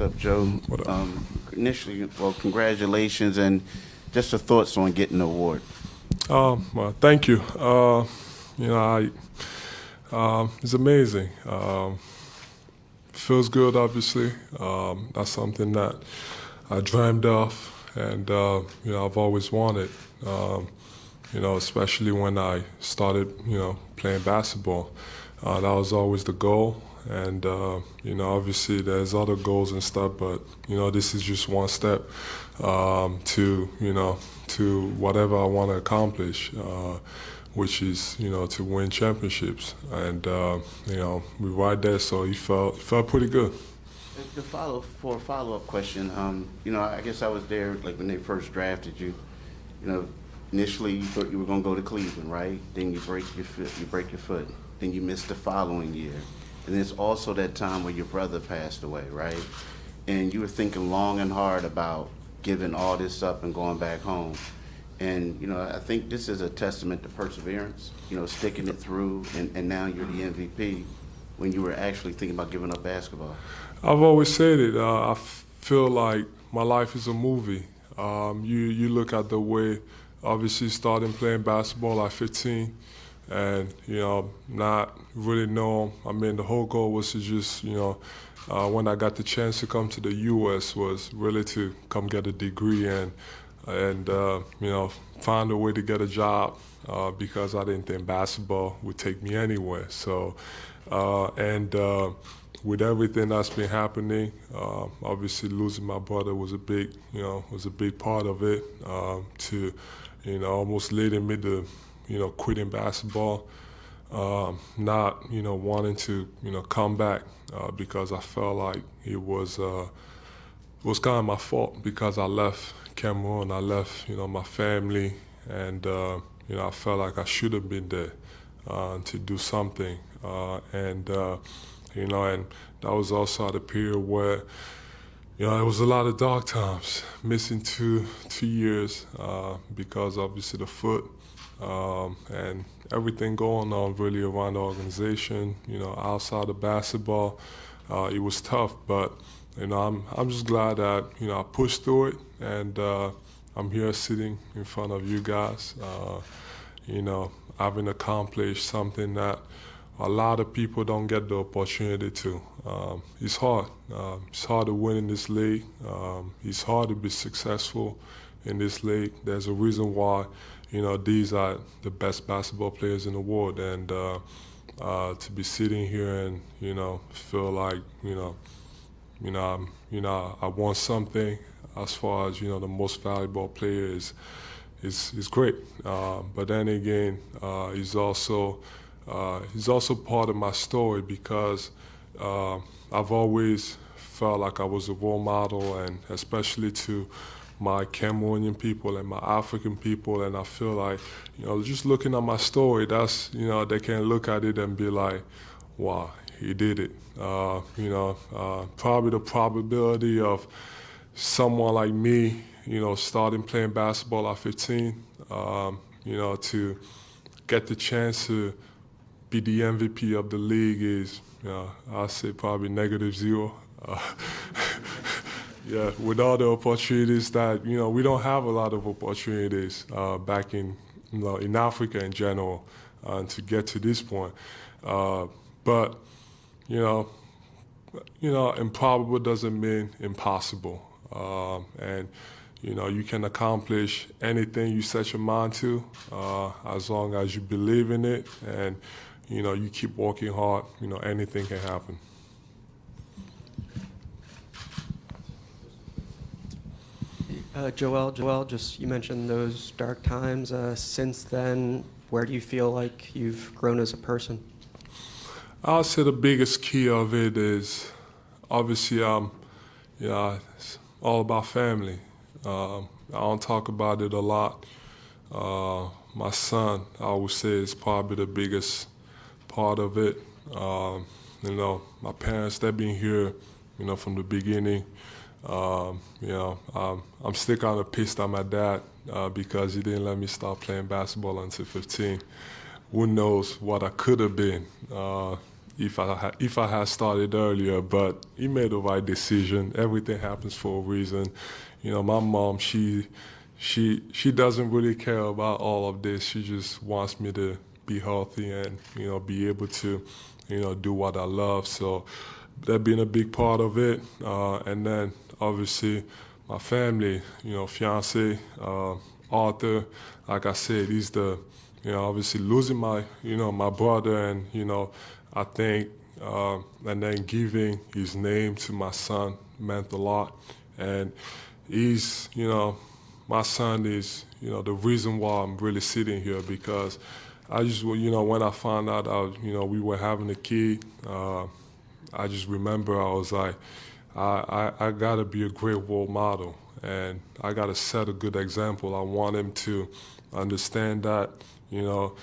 up, Joe? What up? Initially, well, congratulations and just your thoughts on getting the award. Well, thank you. It's amazing. Feels good, obviously. That's something that I dreamed of, and I've always wanted. Especially when I started, playing basketball. That was always the goal, and obviously there's other goals and stuff, but this is just one step to whatever I want to accomplish, which is to win championships, and we're right there, so it felt pretty good. For a follow-up question, I guess I was there like when they first drafted you. You know, initially you thought you were going to go to Cleveland, right? Then you break your foot. Then you missed the following year. And there's also that time where your brother passed away, right? And you were thinking long and hard about giving all this up and going back home. And, I think this is a testament to perseverance, sticking it through, and now you're the MVP when you were actually thinking about giving up basketball. I've always said it. I feel like my life is a movie. You look at the way, obviously, starting playing basketball at 15, and not really know. I mean, the whole goal was to just when I got the chance to come to the U.S. was really to come get a degree and find a way to get a job because I didn't think basketball would take me anywhere. So with everything that's been happening, obviously losing my brother was a big part of it. To almost leading me to quitting basketball, not wanting to come back because I felt like it was kind of my fault because I left Cameroon, I left my family, and I felt like I should have been there to do something, and that was also at a period where it was a lot of dark times, missing two years because obviously the foot and everything going on really around the organization, outside of basketball. It was tough, but I'm just glad that I pushed through it, and I'm here sitting in front of you guys, having accomplished something that a lot of people don't get the opportunity to. It's hard. It's hard to win in this league. It's hard to be successful in this league. There's a reason why, these are the best basketball players in the world. And to be sitting here and, feel like, I won something as far as, the most valuable player is great. But then again, he's also part of my story because I've always felt like I was a role model, and especially to my Cameroonian people and my African people, and I feel like, just looking at my story, that's, they can look at it and be like, wow, he did it. Probably the probability of someone like me, starting playing basketball at 15, to get the chance to be the MVP of the league is, I'd say probably -0. Yeah, with all the opportunities that, we don't have a lot of opportunities back in, in Africa in general to get to this point. But, improbable doesn't mean impossible. And, you can accomplish anything you set your mind to as long as you believe in it and, you keep working hard, anything can happen. Joel, just you mentioned those dark times. Since then, where do you feel like you've grown as a person? I'll say the biggest key of it is obviously, it's all about family. I don't talk about it a lot. My son, I would say, is probably the biggest part of it. My parents, they've been here, from the beginning. I'm still kind of pissed at my dad because he didn't let me start playing basketball until 15. Who knows what I could have been if I had started earlier, but he made the right decision. Everything happens for a reason. You know, my mom, she doesn't really care about all of this. She just wants me to be healthy and, you know, be able to, you know, do what I love. So that being a big part of it. And then obviously my family, you know, fiance, Arthur, like I said, he's the, you know, obviously losing my, you know, my brother, and, you know, I think, and then giving his name to my son meant a lot. And he's, you know, my son is, you know, the reason why I'm really sitting here, because I just, you know, when I found out, you know, we were having a kid, I just remember I was like, I gotta be a great role model, and I gotta set a good example. I want him to understand that, you know,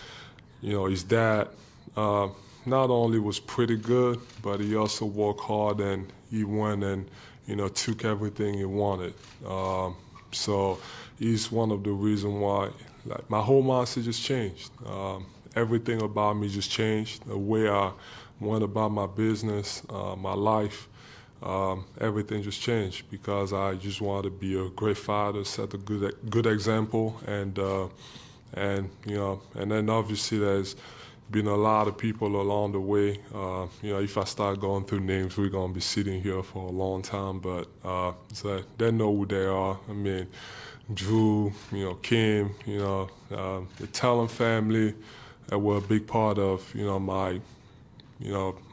his dad not only was pretty good, but he also worked hard, and he went and, you know, took everything he wanted. So he's one of the reasons why, like, my whole mindset just changed. Everything about me just changed. The way I went about my business, my life, everything just changed, because I just wanted to be a great father, set a good example, and you know, and then obviously there's been a lot of people along the way. You know, if I start going through names, we're gonna be sitting here for a long time. But so they know who they are. I mean, Drew, you know, Kim, you know, the Talon family, were a big part of, you know, my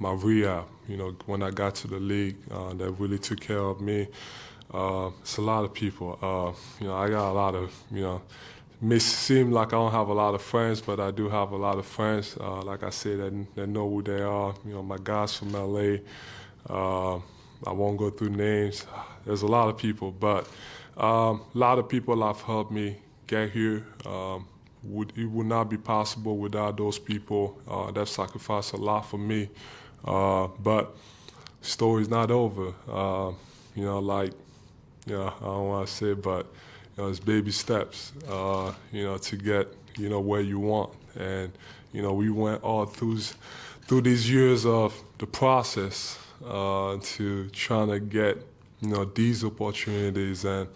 rehab. You know, when I got to the league, that really took care of me. It's a lot of people. You know, I got a lot of, you know, may seem like I don't have a lot of friends, but I do have a lot of friends. Like I said, that know who they are. You know, my guys from LA. I won't go through names. There's a lot of people, but a lot of people have helped me get here. It would not be possible without those people. They've sacrificed a lot for me. But story's not over. You know, like, you know, I don't want to say, but, you know, it's baby steps, you know, to get, you know, where you want. And, you know, we went all through these years of the process to trying to get, you know, these opportunities. And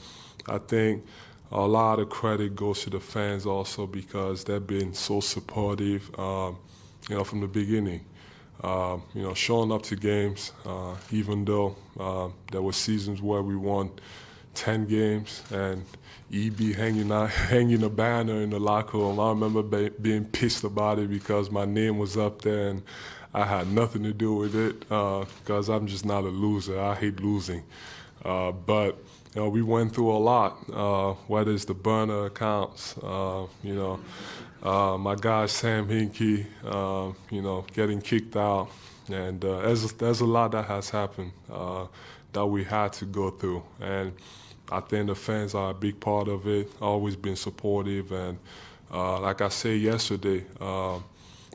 I think a lot of credit goes to the fans also, because they've been so supportive, you know, from the beginning. You know, showing up to games, even though there were seasons where we won 10 games and EB hanging a banner in the locker room. I remember being pissed about it because my name was up there and I had nothing to do with it, because I'm just not a loser. I hate losing. But you know, we went through a lot, whether it's the burner accounts, you know, my guy Sam Hinkie, you know, getting kicked out. And there's a lot that has happened that we had to go through. And I think the fans are a big part of it, always been supportive. And like I said yesterday,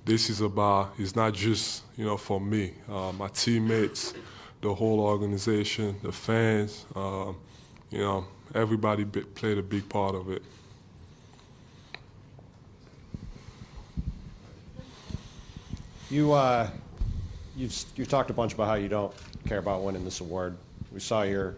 this is about, it's not just, you know, for me, my teammates, the whole organization, the fans, you know, everybody played a big part of it. You've talked a bunch about how you don't care about winning this award. We saw your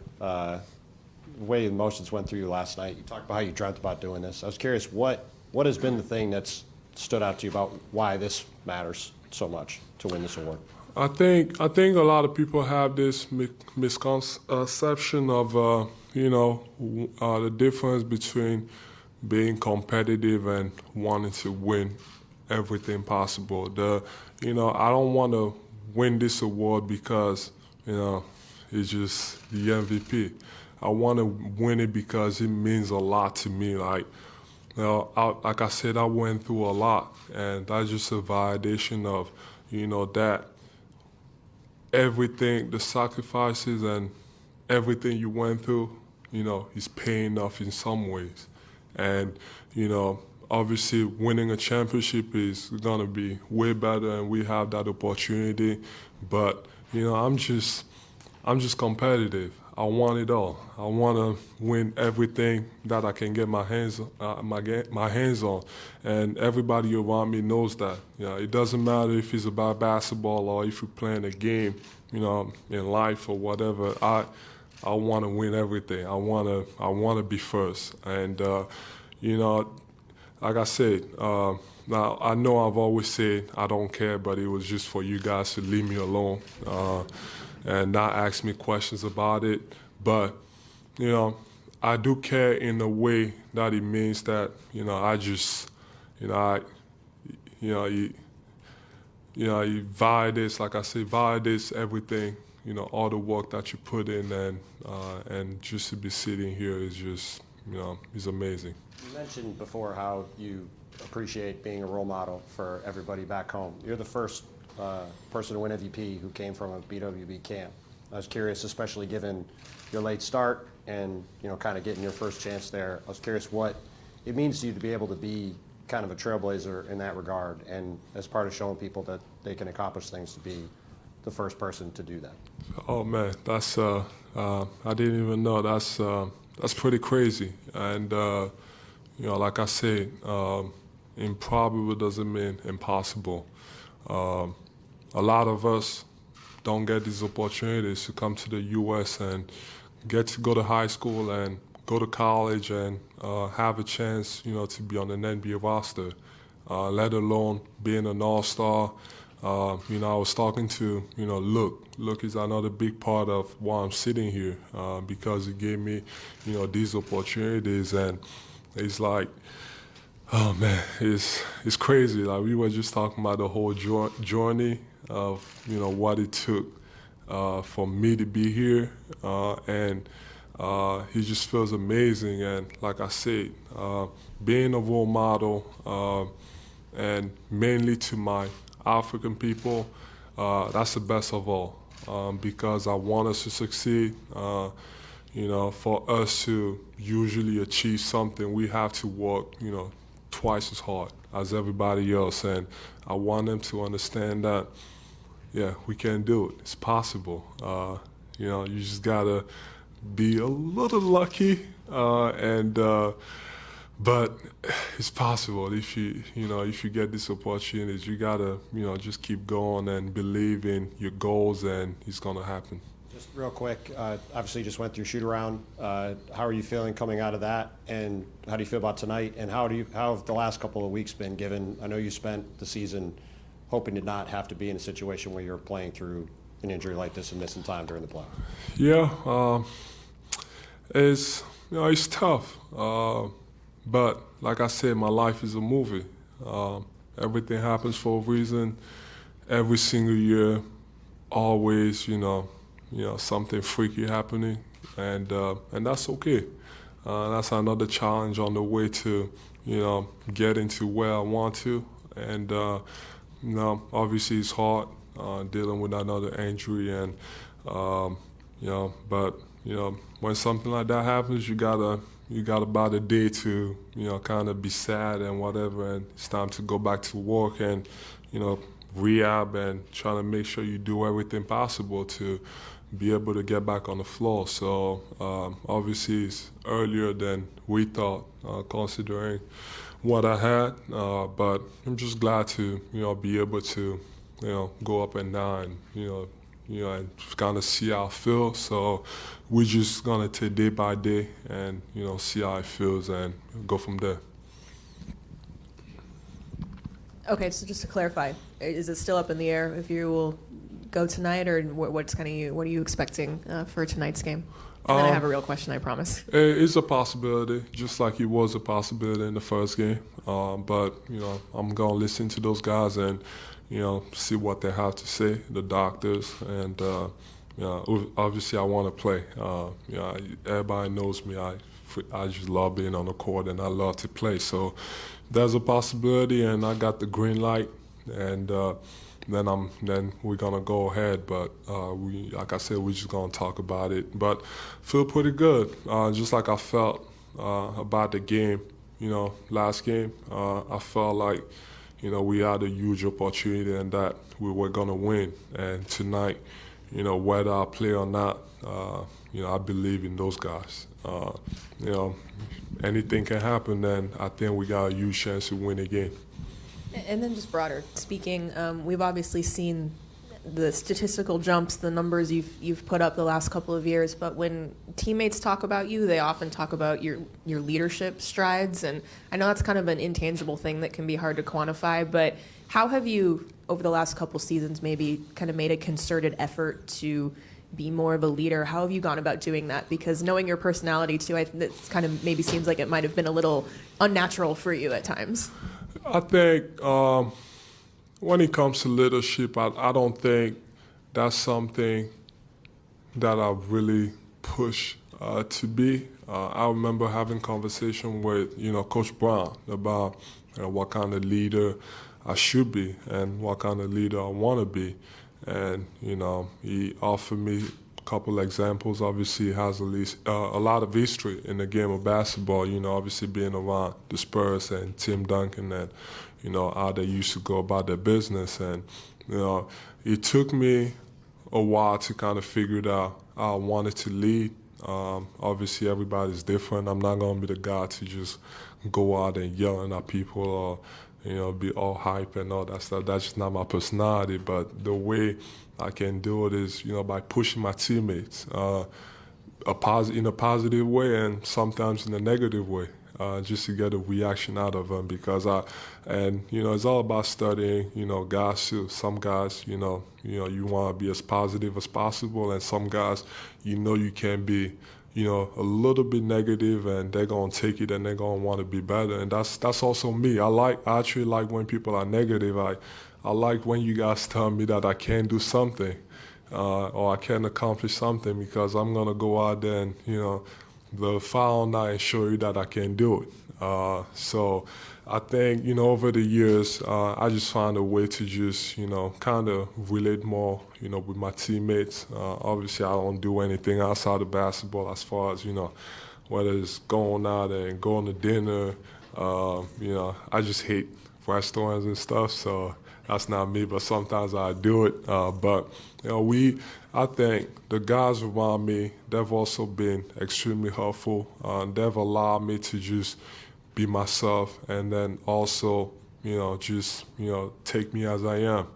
way emotions went through you last night. You talked about how you dreamt about doing this. I was curious, what has been the thing that's stood out to you about why this matters so much to win this award? I think a lot of people have this misconception of you know, the difference between being competitive and wanting to win everything possible. You know, I don't want to win this award because, you know, it's just the MVP. I want to win it because it means a lot to me. Like, you know, like I said, I went through a lot, and that's just a validation of, you know, that everything, the sacrifices and everything you went through, you know, is paying off in some ways. And, you know, obviously winning a championship is gonna be way better, and we have that opportunity. But, you know, I'm just competitive. I want it all. I want to win everything that I can get my hands on, and everybody around me knows that. It doesn't matter if it's about basketball or if you're playing a game, in life or whatever. I want to win everything. I want to be first, and like I said. Now, I know I've always said I don't care, but it was just for you guys to leave me alone and not ask me questions about it. But, I do care in a way that it means that, I just, you validates, like I say, validates everything, all the work that you put in, and just to be sitting here is just, is amazing. You mentioned before how you appreciate being a role model for everybody back home. You're the first person to win MVP who came from a BWB camp. I was curious, especially given your late start and kind of getting your first chance there. I was curious what it means to you to be able to be kind of a trailblazer in that regard, and as part of showing people that they can accomplish things, to be the first person to do that. Oh man, that's I didn't even know. That's pretty crazy, and like I said. Improbable doesn't mean impossible. A lot of us don't get these opportunities to come to the U.S. and get to go to high school and go to college and have a chance, to be on an NBA roster, let alone being an all-star. I was talking to, Luke is another big part of why I'm sitting here because he gave me, these opportunities, and it's like, oh man, it's crazy. Like we were just talking about the whole journey of what it took for me to be here, and he just feels amazing. And like I said, being a role model, and mainly to my African people, that's the best of all, because I want us to succeed. For us to usually achieve something, we have to work, twice as hard as everybody else, and I want them to understand that, yeah, we can do it. It's possible. You just gotta be a little lucky, but it's possible. If you get these opportunities, you gotta, just keep going and believe in your goals, and it's gonna happen. Just real quick, obviously you just went through shoot around. How are you feeling coming out of that, and how do you feel about tonight? And how have the last couple of weeks been? Given I know you spent the season hoping to not have to be in a situation where you're playing through an injury like this and missing time during the playoffs. Yeah, it's tough, but like I said, my life is a movie. Everything happens for a reason. Every single year, always, something freaky happening, and that's okay. That's another challenge on the way to, getting to where I want to. And obviously it's hard dealing with another injury, and but when something like that happens, you got about a day to kind of be sad and whatever, and it's time to go back to work and rehab and trying to make sure you do everything possible to be able to get back on the floor. So obviously it's earlier than we thought, considering what I had, but I'm just glad to be able to go up and down, and kind of see how it feels. So we're just gonna take day by day and see how it feels and go from there. Okay, so just to clarify, is it still up in the air if you will go tonight, or what are you expecting for tonight's game? And then I have a real question, I promise. It's a possibility, just like it was a possibility in the first game. But I'm gonna listen to those guys and see what they have to say, the doctors, and obviously I want to play. Everybody knows me. I just love being on the court and I love to play. So there's a possibility, and I got the green light, and then we're gonna go ahead. But like I said, we're just gonna talk about it. But feel pretty good, just like I felt about the game. Last game, I felt like we had a huge opportunity and that we were gonna win. And tonight, whether I play or not, I believe in those guys. You know, anything can happen, and I think we got a huge chance to win a game. And then just broader speaking, we've obviously seen the statistical jumps, the numbers you've put up the last couple of years, but when teammates talk about you, they often talk about your leadership strides, and I know that's kind of an intangible thing that can be hard to quantify, but how have you, over the last couple seasons, maybe kind of made a concerted effort to be more of a leader? How have you gone about doing that? Because knowing your personality too, it kind of maybe seems like it might have been a little unnatural for you at times. I think when it comes to leadership, I don't think that's something that I really push to be. I remember having conversation with Coach Brown about what kind of leader I should be and what kind of leader I want to be. And he offered me a couple examples. Obviously, he has a lot of history in the game of basketball. Obviously being around the Spurs and Tim Duncan and how they used to go about their business. And it took me a while to kind of figure out how I wanted to lead. Obviously, everybody's different. I'm not going to be the guy to just go out and yelling at people or be all hype and all that stuff. That's just not my personality. But the way I can do it is, by pushing my teammates in a positive way and sometimes in a negative way, just to get a reaction out of them. Because it's all about studying, guys too. Some guys, you want to be as positive as possible, and some guys, you can be a little bit negative, and they're gonna take it and they're gonna want to be better. And that's also me. I actually like when people are negative. I like when you guys tell me that I can do something or I can accomplish something, because I'm gonna go out there and the file night and show you that I can do it. So I think over the years I just found a way to just kind of relate more with my teammates. Obviously I don't do anything outside of basketball as far as whether it's going out and going to dinner. I just hate restaurants and stuff, so that's not me, but sometimes I do it. But I think the guys around me, they've also been extremely helpful. They've allowed me to just be myself, and then also just take me as I am,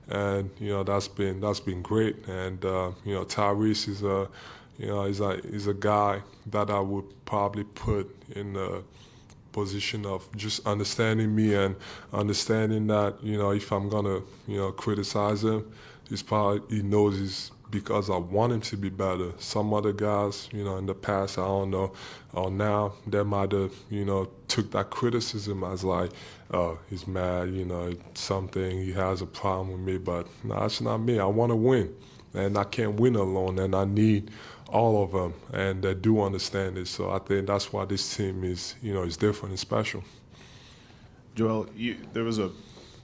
and that's been great. And Tyrese is a guy that I would probably put in a position of just understanding me and understanding that if I'm gonna criticize him, he knows it's because I want him to be better. Some other guys, in the past, I don't know, or now they might have took that criticism as like, oh, he's mad, something, he has a problem with me. But no, that's not me. I want to win, and I can't win alone, and I need all of them, and they do understand it. So I think that's why this team is different and special. Joel, there was an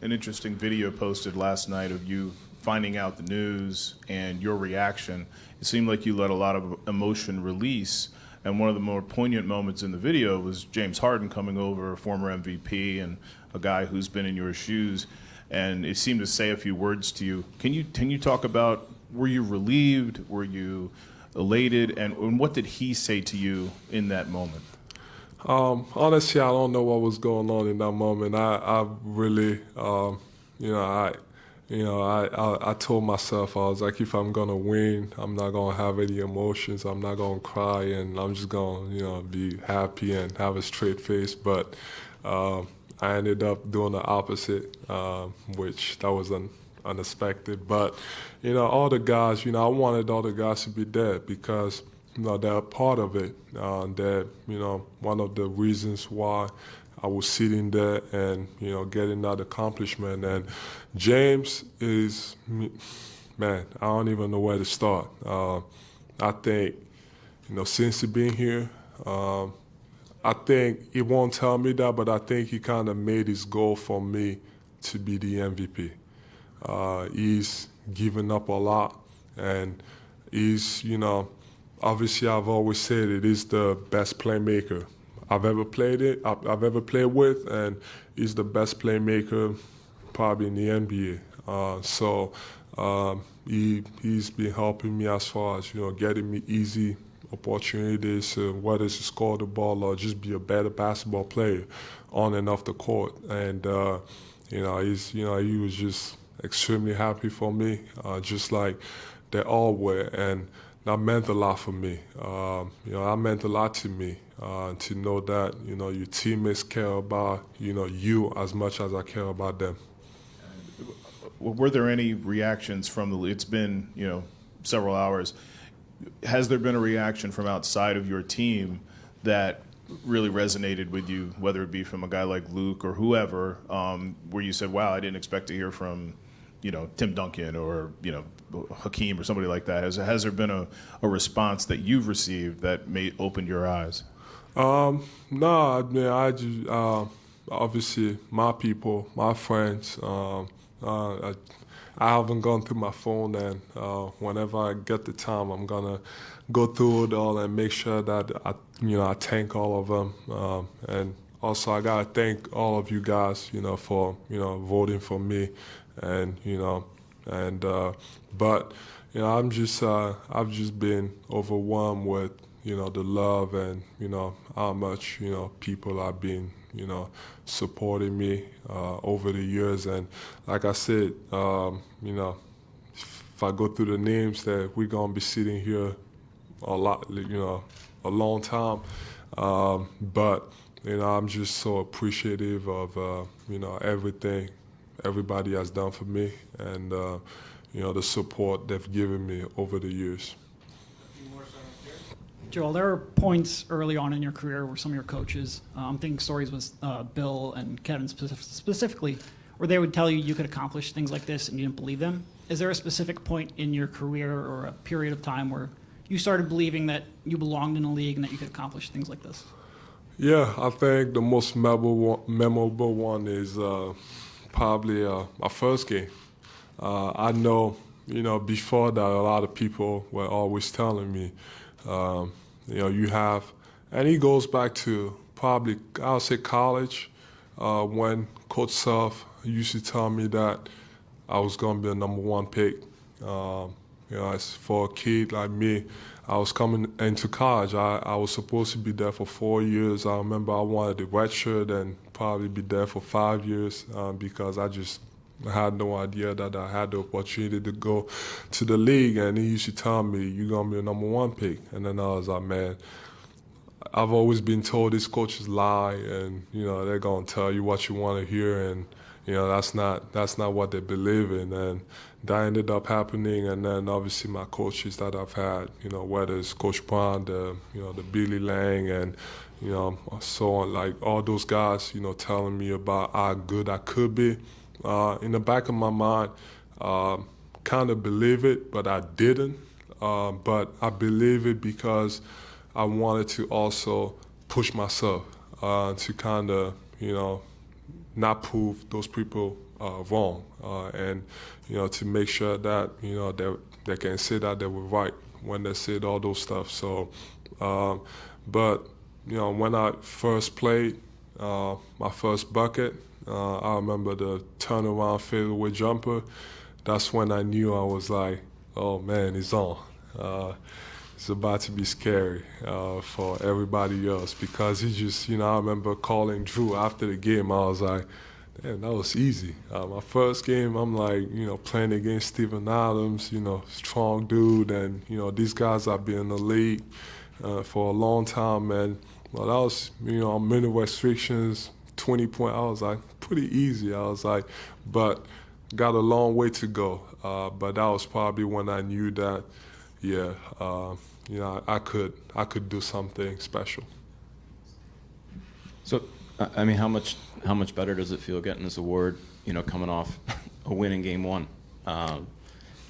interesting video posted last night of you finding out the news and your reaction. It seemed like you let a lot of emotion release, and one of the more poignant moments in the video was James Harden coming over, a former MVP and a guy who's been in your shoes, and it seemed to say a few words to you. Can you talk about, were you relieved, were you elated, and what did he say to you in that moment? Honestly, I don't know what was going on in that moment. I really, I told myself, I was like, if I'm gonna win, I'm not gonna have any emotions. I'm not gonna cry, and I'm just gonna, be happy and have a straight face. But I ended up doing the opposite, which that was unexpected. But all the guys, I wanted all the guys to be there because they're a part of it. They're one of the reasons why I was sitting there and getting that accomplishment. And James is, man, I don't even know where to start. I think since he's been here, I think he won't tell me that, but I think he kind of made his goal for me to be the MVP. He's given up a lot, and he's, obviously I've always said it is the best playmaker I've ever played with, and he's the best playmaker probably in the NBA. So He's been helping me as far as, getting me easy opportunities, whether it's to score the ball or just be a better basketball player on and off the court. And, he was just extremely happy for me, just like they all were. And that meant a lot for me. That meant a lot to me, to know that, your teammates care about, you as much as I care about them. Were there any reactions from it's been, several hours. Has there been a reaction from outside of your team that really resonated with you, whether it be from a guy like Luke or whoever, where you said, wow, I didn't expect to hear from, Tim Duncan or, Hakeem or somebody like that? Has there been a response that you've received that may open your eyes? No, I mean, I just, obviously, my people, my friends, I haven't gone through my phone, and whenever I get the time, I'm gonna go through it all and make sure that I thank all of them. And also, I gotta thank all of you guys, for voting for me, and but I'm just I've just been overwhelmed with the love and how much people have been supporting me over the years. And like I said, if I go through the names, that we're gonna be sitting here a lot, a long time. But I'm just so appreciative of everything everybody has done for me, and the support they've given me over the years. Joel, there are points early on in your career where some of your coaches, I'm thinking stories with Bill and Kevin specifically, where they would tell you you could accomplish things like this and you didn't believe them. Is there a specific point in your career or a period of time where you started believing that you belonged in a league and that you could accomplish things like this? Yeah, I think the most memorable one is probably my first game. I know, before that, a lot of people were always telling me, you have, and it goes back to probably, I'll say college, when Coach Self used to tell me that I was going to be a #1 pick. As for a kid like me, I was coming into college. I was supposed to be there for 4 years. I remember I wanted the red shirt and probably be there for 5 years because I had no idea that I had the opportunity to go to the league. And he used to tell me, you're going to be a #1 pick. And then I was like, man, I've always been told these coaches lie, and, they're going to tell you what you want to hear. And, that's not what they believe in. And that ended up happening. And then obviously my coaches that I've had, whether it's Coach Brown, the Billy Lang, and, so on, like all those guys, telling me about how good I could be. In the back of my mind, kind of believe it, but I didn't. But I believe it because I wanted to also push myself to kind of, not prove those people wrong, and to make sure that they can say that they were right when they said all those stuff. So, but when I first played my first bucket, I remember the turnaround fadeaway jumper. That's when I knew I was like, oh man, it's on. It's about to be scary for everybody else, because he just, I remember calling Drew after the game. I was like, damn, that was easy. My first game, I'm like, playing against Steven Adams, strong dude, and, these guys have been in the league for a long time, and well, that was, minute restrictions, 20-point. I was like, pretty easy. I was like, but got a long way to go. But that was probably when I knew that, yeah, I could do something special. So, I mean, how much better does it feel getting this award, coming off a win in Game 1? I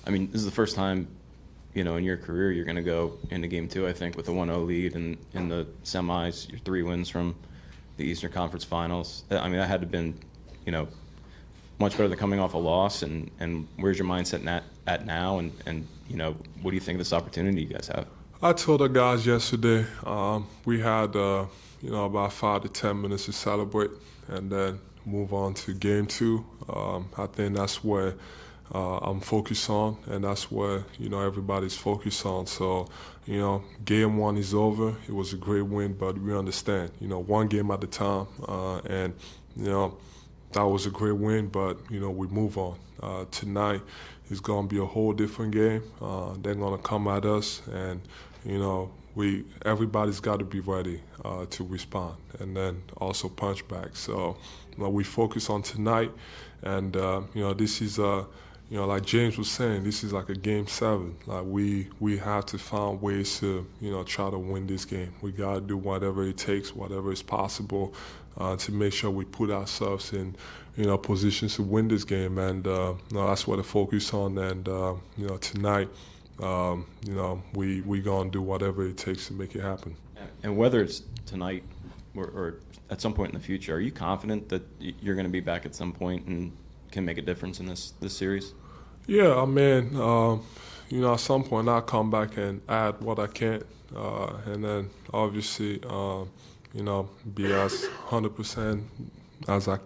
mean, this is the first time, in your career you're going to go into Game 2, I think, with a 1-0 lead, and in the semis, your 3 wins from the Eastern Conference Finals. I mean, that had to have been, much better than coming off a loss. And where's your mindset at now? And what do you think of this opportunity you guys have? I told the guys yesterday we had about 5 to 10 minutes to celebrate and then move on to Game 2. I think that's where I'm focused on, and that's where, everybody's focused on. So, game one is over. It was a great win, but we understand, one game at a time, and, that was a great win, but, we move on. Tonight is going to be a whole different game. They're going to come at us, and, everybody's got to be ready to respond and then also punch back. So, we focus on tonight, and, this is like James was saying, this is like a game 7. Like we have to find ways to, try to win this game. We got to do whatever it takes, whatever is possible, to make sure we put ourselves in, positions to win this game. And that's what the focus on. And tonight, we gonna do whatever it takes to make it happen. And whether it's tonight or at some point in the future, are you confident that you're going to be back at some point and can make a difference in this series? Yeah, I mean, at some point I'll come back and add what I can, and then obviously, be as 100% as I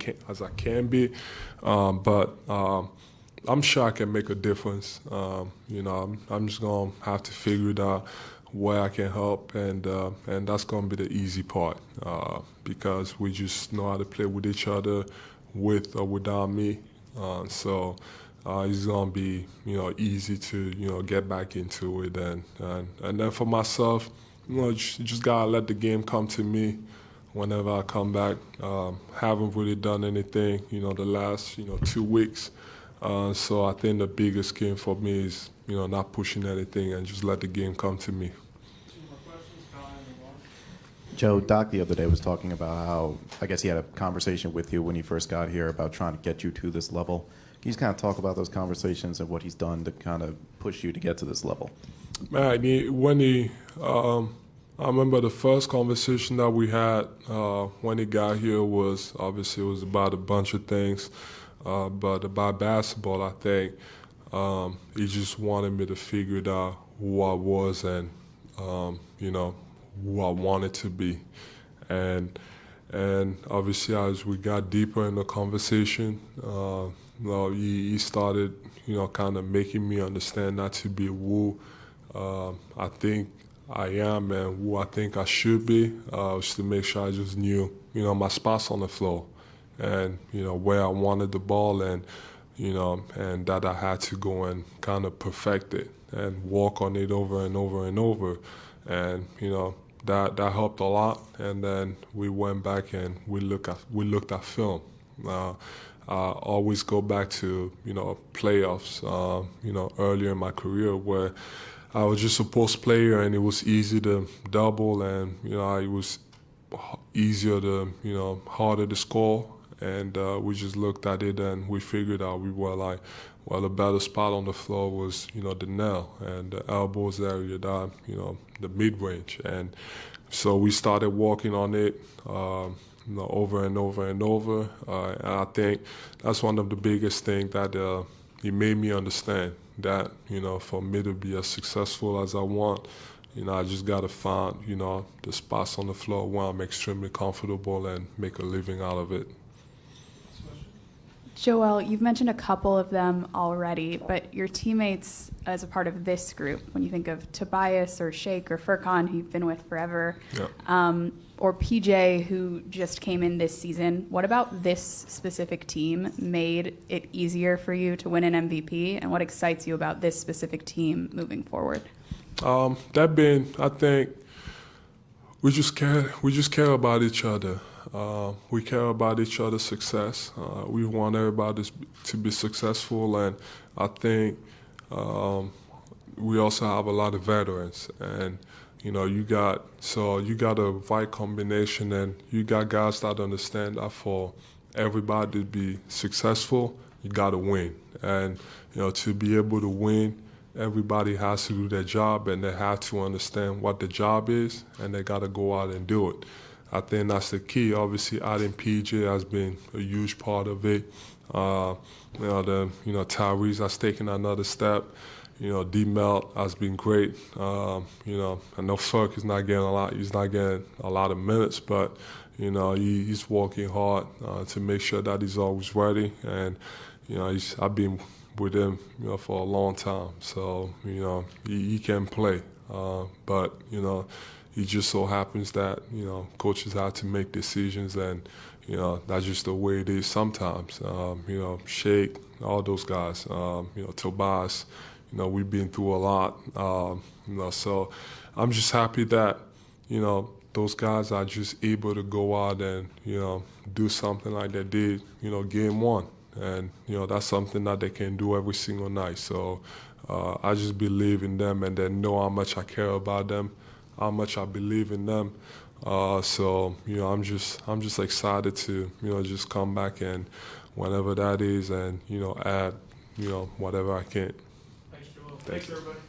can be. But I'm sure I can make a difference. I'm just gonna have to figure it out where I can help, and that's gonna be the easy part, because we just know how to play with each other, with or without me. So it's gonna be easy to get back into it, and then for myself, just gotta let the game come to me whenever I come back. Haven't really done anything the last 2 weeks, so I think the biggest game for me is not pushing anything and just let the game come to me. Joe, Doc the other day was talking about how, I guess he had a conversation with you when he first got here about trying to get you to this level. Can you just kind of talk about those conversations and what he's done to kind of push you to get to this level? Man, I remember the first conversation that we had when he got here was, obviously it was about a bunch of things, but about basketball, I think. He just wanted me to figure it out who I was and, who I wanted to be. And obviously as we got deeper in the conversation, he started, kind of making me understand not to be who I think I am and who I think I should be, was to make sure I just knew, my spots on the floor and, where I wanted the ball and that I had to go and kind of perfect it and walk on it over and over and over. And, that helped a lot. And then we went back and we looked at film. I always go back to, playoffs, earlier in my career where I was just a post player and it was easy to double and, it was easier to, harder to score. And we just looked at it and we figured out we were like, well, the better spot on the floor was, the nail and the elbows area, that, the mid-range. And so we started walking on it, over and over and over. And I think that's one of the biggest things that he made me understand that, for me to be as successful as I want, I just got to find, the spots on the floor where I'm extremely comfortable and make a living out of it. Joel, you've mentioned a couple of them already, but your teammates as a part of this group, when you think of Tobias or Shake or Furkan, who you've been with forever, or PJ, who just came in this season, what about this specific team made it easier for you to win an MVP, and what excites you about this specific team moving forward? That being, I think we just care about each other. We care about each other's success. We want everybody to be successful, and I think we also have a lot of veterans. And you got a right combination, and you got guys that understand that for everybody to be successful, you got to win. And to be able to win, everybody has to do their job, and they have to understand what the job is, and they got to go out and do it. I think that's the key. Obviously, adding PJ has been a huge part of it. Tyrese has taken another step. D-Melt has been great. I know Furk is not getting a lot. He's not getting a lot of minutes, but he's working hard to make sure that he's always ready. And I've been with him, you know, for a long time. So, you know, he can play. But, you know, it just so happens that, you know, coaches have to make decisions, and, you know, that's just the way it is sometimes. You know, Shake, all those guys, you know, Tobias, you know, we've been through a lot. You know, so I'm just happy that, you know, those guys are just able to go out and, you know, do something like they did, you know, game one. And, you know, that's something that they can do every single night. So I just believe in them, and they know how much I care about them, how much I believe in them. So, you know, I'm just excited to, you know, just come back and whenever that is, and, you know, add, you know, whatever I can. Thanks, Joel. Thank you. Everybody.